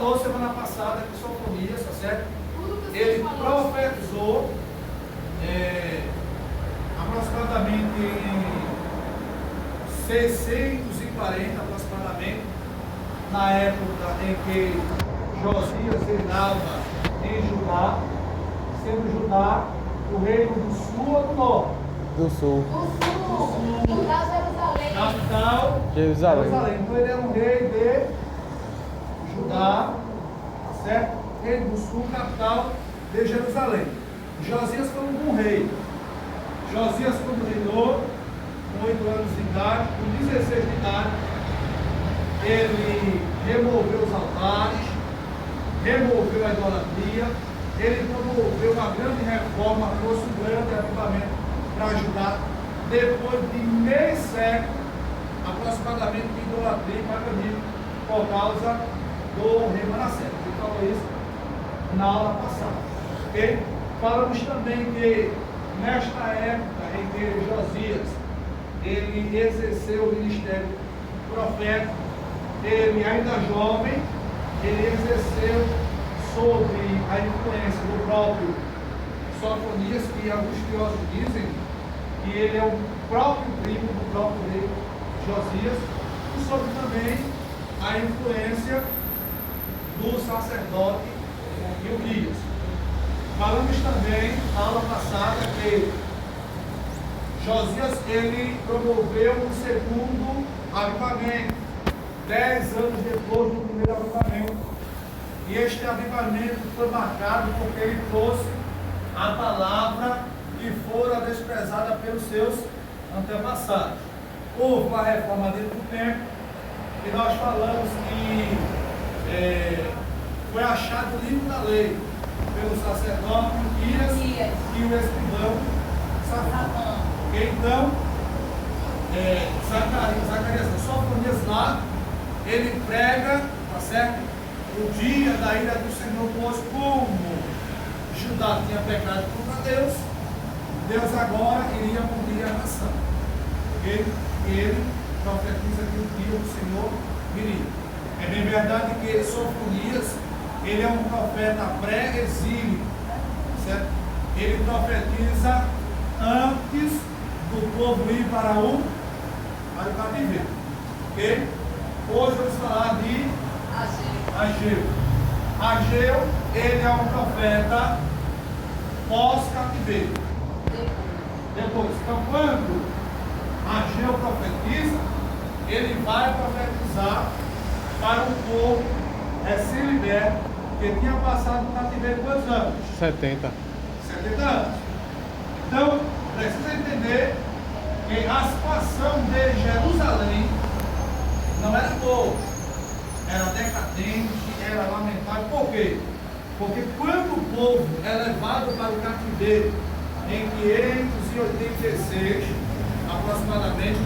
falou semana passada que Sofonias, tá certo? Ele profetizou aproximadamente em 640 aproximadamente, na época em que Josias reinava em Judá, sendo Judá o reino do sul ou do norte? Do sul. Capital Jerusalém. Então ele era um rei de Judá, tá certo? Reino do sul, capital de Jerusalém. Josias foi um bom rei. Josias, quando reinou, com 8 anos de idade, com 16 de idade, ele removeu os altares, removeu a idolatria, ele promoveu uma grande reforma, trouxe um grande avivamento para ajudar, depois de meio século, aproximadamente, de idolatria e paganismo, por causa do rei Manassés. Ele falou isso na aula passada. Okay? Falamos também que nesta época em que Josias ele exerceu o ministério profético, ele ainda jovem, ele exerceu sobre a influência do próprio Sofonias, que alguns teólogos dizem que ele é o próprio primo do próprio rei Josias, e sobre também a influência do sacerdote Hilquias. Falamos também na aula passada que Josias ele promoveu o segundo avivamento, 10 anos depois do primeiro avivamento. E este avivamento foi marcado porque ele trouxe a palavra que fora desprezada pelos seus antepassados. Houve uma reforma dentro do templo, e nós falamos que foi achado o livro da lei pelo sacerdote Hilquias e o escrivão Safã. Então, Zacarias, Sofonias lá, ele prega, tá certo? O dia da ira do Senhor, pois como Judá tinha pecado contra Deus, Deus agora iria punir a nação. Ele profetiza que o dia do Senhor viria. É bem verdade que Sofonias, ele é um profeta pré-exílio, certo? Ele profetiza antes do povo ir para o cativeiro. Ok? Hoje vamos falar de Ageu. Ageu, ele é um profeta pós-cativeiro. Depois, então quando Ageu profetiza, ele vai profetizar para um povo recém-liberto que tinha passado no cativeiro quantos anos? 70. 70 anos. Então, precisa entender que a situação de Jerusalém não era boa, era decadente, era lamentável. Por quê? Porque quando o povo é levado para o cativeiro em 586, aproximadamente,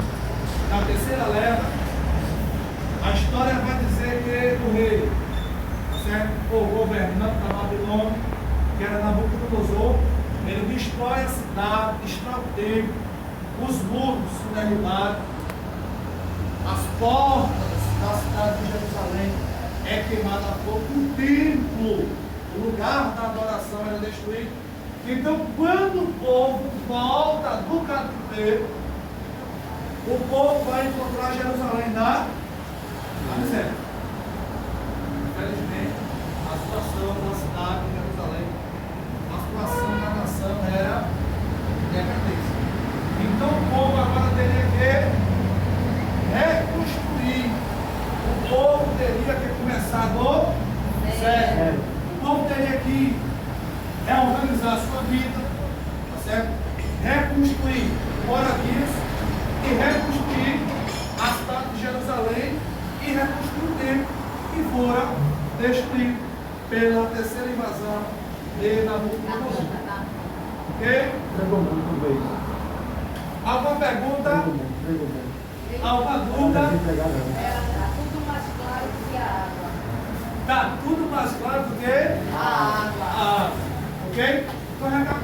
na terceira leva, a história vai dizer que o rei, certo? O governante da Babilônia, que era Nabucodonosor, ele destrói a cidade, destrói o templo, os muros são derrubados, as portas da cidade de Jerusalém é queimada a fogo, o templo, o lugar da adoração era destruído. Então, quando o povo volta do cativeiro, o povo vai encontrar Jerusalém na miséria. Infelizmente, a situação da cidade de Jerusalém, a situação da nação era decadência. Então o povo agora teria que reconstruir. O povo teria que começar do zero. O povo teria que reorganizar a sua vida, tá certo? Reconstruir moradias e reconstruir a cidade de Jerusalém e reconstruir o templo que fora destruído pela terceira invasão de Nabucodonosor. Ok? Alguma pergunta? Alguma dúvida? Está tudo mais claro do que a água. Está tudo mais claro do que A água. a água. Ok? Então,